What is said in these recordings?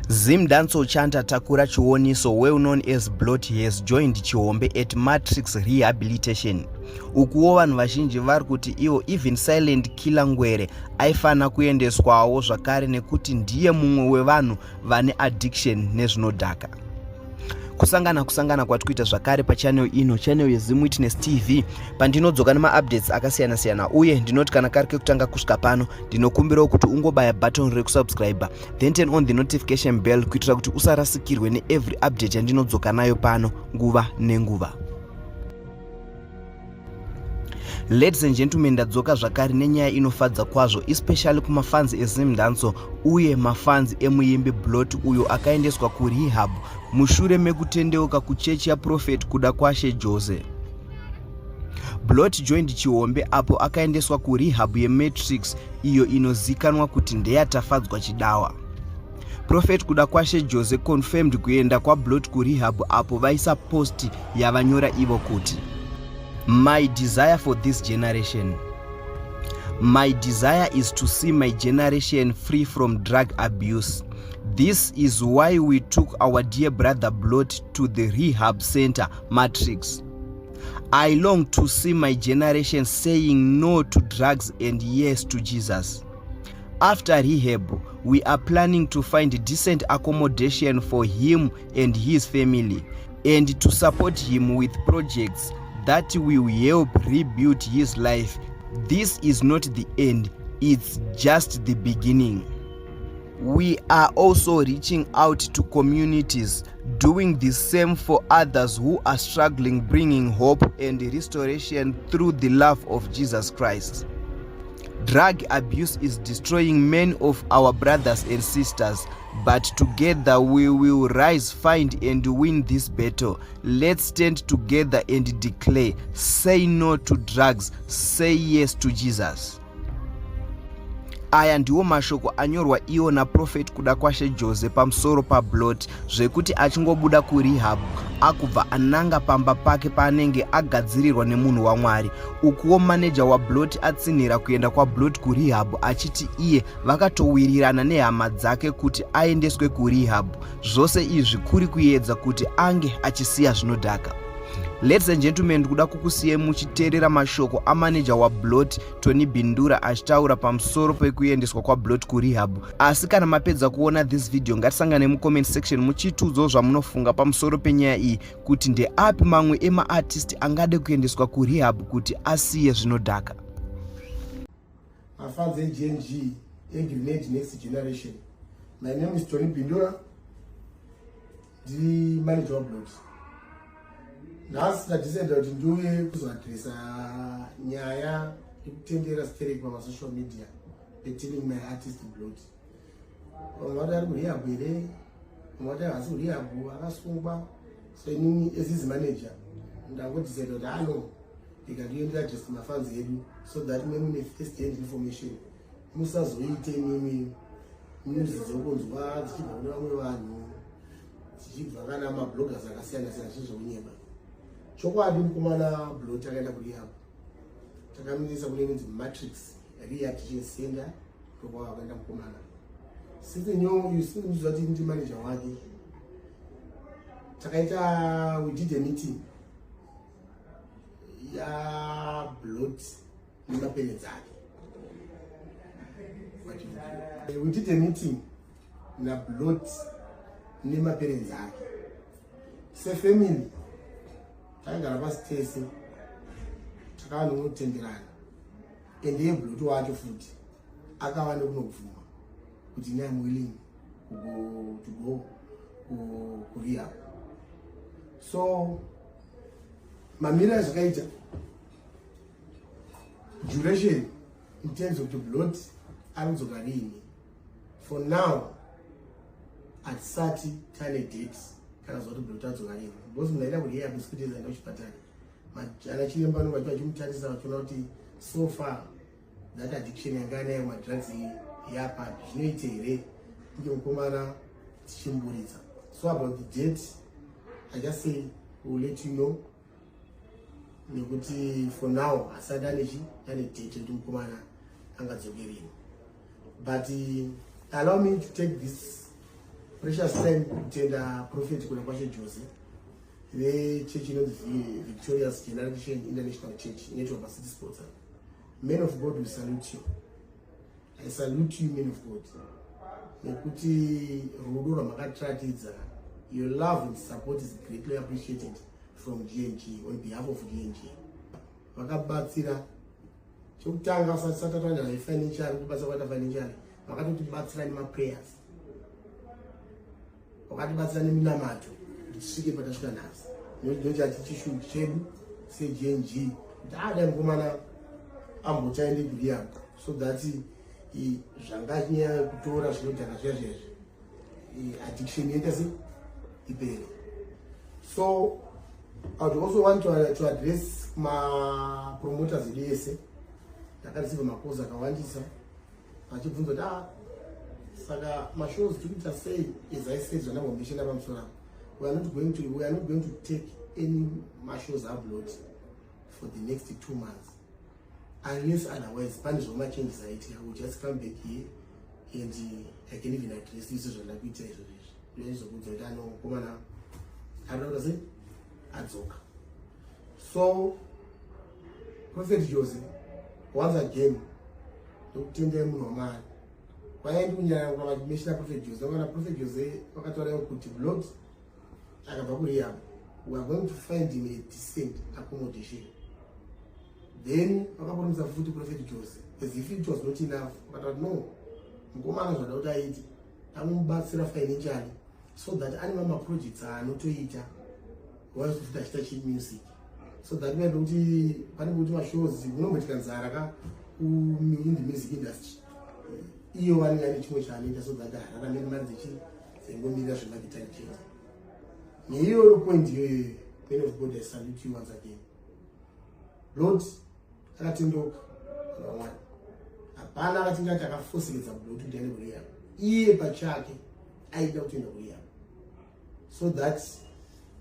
Zimdanso Chanta Takura Chiwoniso, well known as Blot, has joined Chihombe at Matrix Rehabilitation. Ukuwo vanhu vazhinji vari kuti iwo even Silent Killer Ngwere aifana kuendeswawo zvakare nekuti ndiye mumwe wevanhu vane addiction nezvinodhaka. Kusangana kwatikuita zvakare pachannel ino, channel yeZim Witness TV, pandinodzoka nemaupdates akasiyana-siyana, uye ndinoti kana kari kekutanga kusvika pano ndinokumbirawo kuti ungobaya button rekusubscribe, then turn on the notification bell kuitira kuti usarasikirwe neevery update yandinodzoka nayo pano nguva nenguva. Ladies and gentlemen, ndadzoka zvakare nenyaya inofadza kwazvo, especially kumafans eZimdanso uye mafans emuimbi Blot uyo akaendeswa kurehab mushure mekutendeuka kuchechi yaProphet kuda kwashe Jose. Blot joined Chihombe apo akaendeswa kurehab yeMatrix iyo inozikanwa kuti ndeyatafadzwa chidawa. Prophet kuda kwashe Jose confirmed kuenda kwaBlot kurehab apo vaisa post yavanyora ivo kuti My desire for this generation. My desire is to see my generation free from drug abuse. This is why we took our dear brother Blot to the rehab center Matrix. I long to see my generation saying no to drugs and yes to Jesus. After rehab, we are planning to find decent accommodation for him and his family and to support him with projects that will help rebuild his life. This is not the end, it's just the beginning. We are also reaching out to communities, doing the same for others who are struggling, bringing hope and restoration through the love of Jesus Christ. Drug abuse is destroying many of our brothers and sisters, but together we will rise, find and win this battle. Let's stand together and declare, say no to drugs, say yes to Jesus. Aya ndiwo mashoko anyorwa iwo naProphet kuda kwashe Jose pamusoro paBlot zvekuti achingobuda kurehab akubva ananga pamba pake paanenge agadzirirwa nemunhu waMwari. Ukuwo manager waBlot atsinhira kuenda kwaBlot kurehab achiti iye vakatowirirana nehama dzake kuti aendeswe kurehab. Zvose izvi kuri kuedza kuti ange achisiya zvinodhaka. Ladies and gentlemen, ndikuda kukusiyai muchiteerera mashoko amanager waBlot Tony Bindura achitaura pamusoro pekuendeswa kwaBlot kurehab. Asi kana mapedza kuona this video, ngatisangane mucomment section muchitiudzawo zvamunofunga pamusoro penyaya iyi, kuti ndeapi mamwe emaartist angade kuendeswa kurehab kuti asiye zvinodhaka. Fans GNG Engage Next Generation. My name is Tony Bindura, the manager of Blot. Nhasi ndadecida kuti ndiuye kuzoadresa nyaya yekutendera stereki pamasocial media telling my artist Blot. Vamwe vati ari kurehab here, vamwe vati havasi kurehab, akasungwa. So inini as his manager ndangodecida kuti ano ndikandiendera adresa mafans edu so that mune first hand information, musazoite imimi news dzokunzwa dzichibva kune vamwe vanhu, dzichibva kana mabloggers akasiyana-siyana zvezveunyema. Chokwadi mukomana Blot akaenda kurehab, takamuisa kune inonzi Matrix Rehabilitation Center ndokwa akaenda mukomana. Since sindiziva kuti ndi manager wake, takaita we did a meeting yaBlot nemaparents ake. We did a meeting naBlot nemaparents ake. Sefamily takagara pasi tese takanotenderana, and yeBlot wacho futi akava nekunobvuma kuti I am willing to go kurehab. So mamira azvakaita duration in terms of the Blot arikudzoka rini. For now hatisati tane dates kana zoti Blot adzoka rini, because munaenda kurehab sikuti zaenda kuchipatara. Ana chiremba anobva vachimutarisa vachiona kuti so far that addiction yanga nayo madrugs yapa zvinoite here kunge mukomana tichimburitsa. So about the date, I just say we'll let you know. Nekuti for now asati ane date yekuti mukomana angadzoke rini. But allow me to take this precious time kutenda prophet kuna kwashe Jose vechechi inonzi Victorious Generation International Church inetwa City Sports. Men of God, we salute you. I salute you, men of God. Nekuti rudo rwamakaratidza, your love and support is greatly appreciated from GNG on behalf of GNG. Vakabatsira chokutanga satatoenda financial kubasa kwata financial vakatotibatsira nemaprayers, vakatibatsira neminamato kuti tisvike patasvika nhasi. Ndinoti hatichi chedu seGNG kuti dai mukomana ambochaende kuRehab so that zvanganyanya kutora zvinodhaka zvezvezvi addiction yenta se ipere. So I would also want to address my promoters ese ndakareceive makozi akawandisa vachibvunza kuti saka mashows tikuita sei. As I said zvandambomeshana pamusoro we are not going to take any mashows abroad for the next 2 months unless otherwise pane zvomachanges aiti. I will just come back here and I can even address this zvandakuita izvozvezvi ndizokudza kuti anokomana arikuda sei adzoka. So Prophet Jose once again ndokutendai munhu wamwari kwaendi kunyanya kwavachimeshina Prophet Jose vakana Prophet Jose vakataura kuti Lord akabva kuRehab we are going to find him a decent accommodation. Then vakaponesa futi Prophet Jose as if it was not enough vakati no mukomana zvada kuti aiti amubatsira financially so that ane mamaprojects aanotoita whilst futi achita chimusic so that we kuti pane kuti mashows unomboitika nzara in the music industry iyo vanenge ane chimwe chaanoita so that hararamene mari dzengomirira zvemarketing change. Neiyo point iyoyo men of God, I salute you once again. Lord akatendoka vamwari hapana akatingati akafosekedza Lord kuti aende kuRehab. Iye pachake aida kutoenda kuRehab so that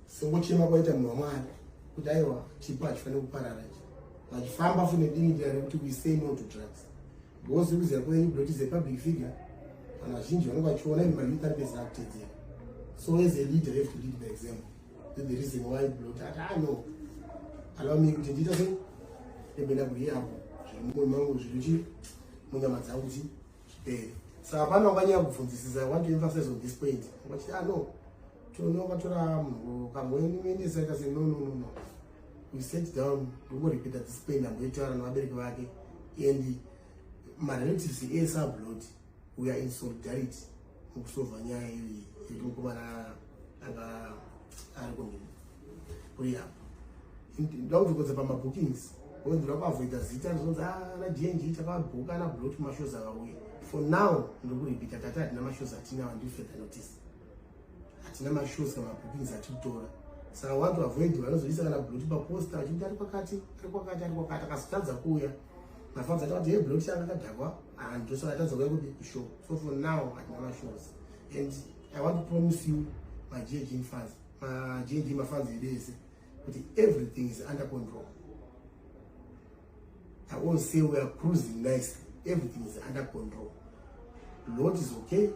sengochema kwaita munhu wamwari kuti aiwa chipo hachifaniri kuparara vachifamba fune dingitira rekuti we say no to drugs because kuziva kwenyu Lord is a public figure. Vanhu vazhinji vanenge vachiona imi mayouth ari pese akutedzera. So as a leader you have to lead by example. That's the reason why Lord I know allow me kuti ndiita sei ndemboenda kuRehab zviri mangu zviri munyama dzangu kuti zvipere. Saka pano wakanyanya kubvunzisisa. I want to emphasize on this point. Wachiti no tonokatora munhu kamboendesa ikasi no we sit down ndomborepeata this pain amboitaura navabereki vake and marelatives ese abroad we are in solidarity mukusova nyaya iyoyi yekukomana anga ari kuRehab. Ndoda kutokodza pamabookings wenzira kuavoida zita rizonzi naGNG takabhuka naBlood mashows akauya. For now ndokurepeata tati hatina mashows atinawo ndifurther notice hatina mashows kana bookings atikutora. Saka I want to avoid vanozoisa kana Blood paposta achiti ari kwakati akasitadza kuuya mafanzi atati hey Blood changa akadhakwa ndosaka atadza kuuya kuti kushow. So for now hatina mashows and I want to promise you my GNG fans, my GNG fans ese kuti everything is under control. I won't say we are cruising nicely. Everything is under control. Lord is okay.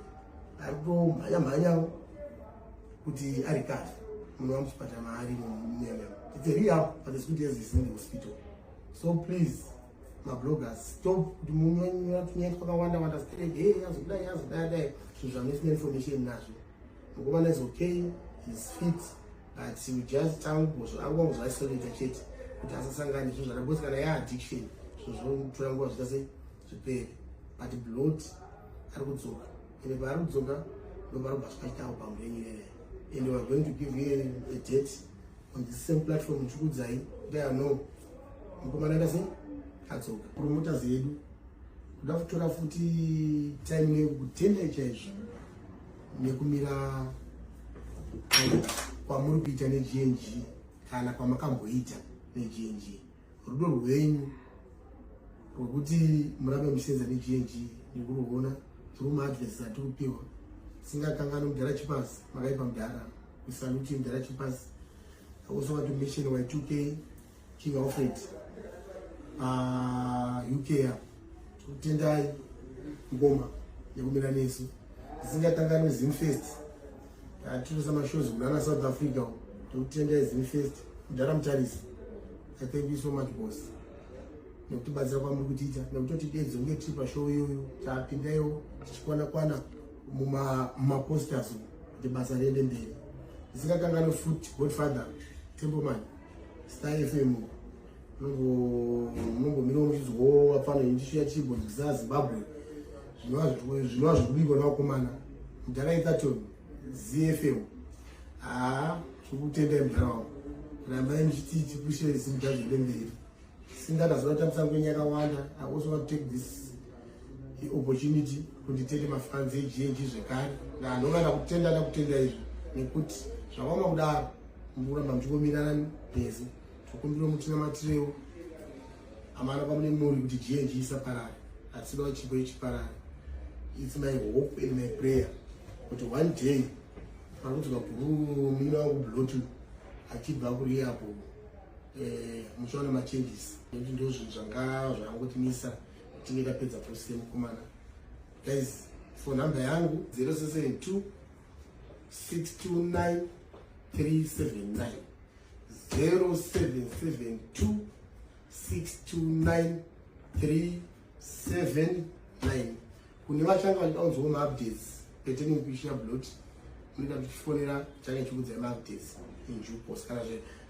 Ariko mhanya kuti ari kahle. Munhu wamuchipata maari munyama. It's a Rehab, but it's good as it's in the hospital. So please, my bloggers, stop kuti munhu tunyanya kwakawanda straight. Hey, yazodai. Zvizvamuisina information nazvo. Mukomana is okay, he's fit, but we just angozva isolate chete kuti asasangane zvinhu zvakabosika kana addiction zvozotora nguva zvita sei zvipere. But Blood ari kudzoka ende paari kudzoka ndoparobva zvakaita album renyu rere and we are going to give you a date on the same platform chikudzai kuti no mukomana ita sei adzoka. Promoters edu kuda kutora futi time nekutenda chaizvo nekumira kwamuri kuita neGNG kana kwamakamboita neGNG. Rudo rwenyu rwekuti murambe muchisenza neGNG ndikuruona through maadvices atikupiwa. Singakangani Mudhara Chipas makaipa Mudhara. We salute Mudhara Chipas. I also want to mention Y2K King Alfred UK kutendai ngoma nekumira nesu. Singatangani Zimfest atinosa mashows kunana South Africa tokutenda izini first kudhara mutarisi. Thank you so much boss nekutibatsira kwamuri kutiita nekutoti dedzi unge tiri pashow iyoyo tapindaiwo tichikwana mumaposters kuti basa riende mberi. Ndisingakanganwe futi Godfather Templeman Star FM munongomirawo muchizwa wapfana indishuya chibo za Zimbabwe zvinova zvirikubikwa navakomana mudharaithaton ZFM. Zvokutendai mudharawo rambai muchiti tipushe simudza zviri mberi. Singatazotambisa ngwenyu yakawanda. I also want to take this opportunity kuti tende mafans eGNG zvekare anongada kutenda izvi nekuti zvakaoma kudaro muramba muchingomirana nezi tokumbira mutina matirewo amana pamune muri kuti GNG isaparare asidawo chipo ichiparare. It's my hope and my prayer kuti one day pakuti vabhuru mina wangu Blood achibva kuriyapo muchaona machanges nekuti ndo zvinhu zvangotimisa tinge tapedza process yemukomana. Guys, phone number yangu 0672 629 379 0772 629 379. Kune vachanga vachidaunzwawo maupdates pertaining kuishira Blood munoita kuchifonera change chikudzai maupdates in due course. Kana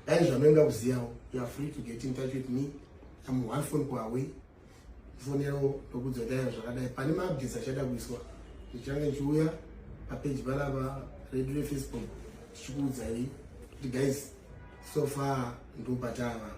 dai zvamanga kuzivawo, you are free to get in touch with me. I'm one phone call away. Fonero nokudza dai zvakadai pane maupdates achada kuiswa ndichange ndichiuya papage panapa radio Facebook tichikuudzai kuti guys so far ndopatava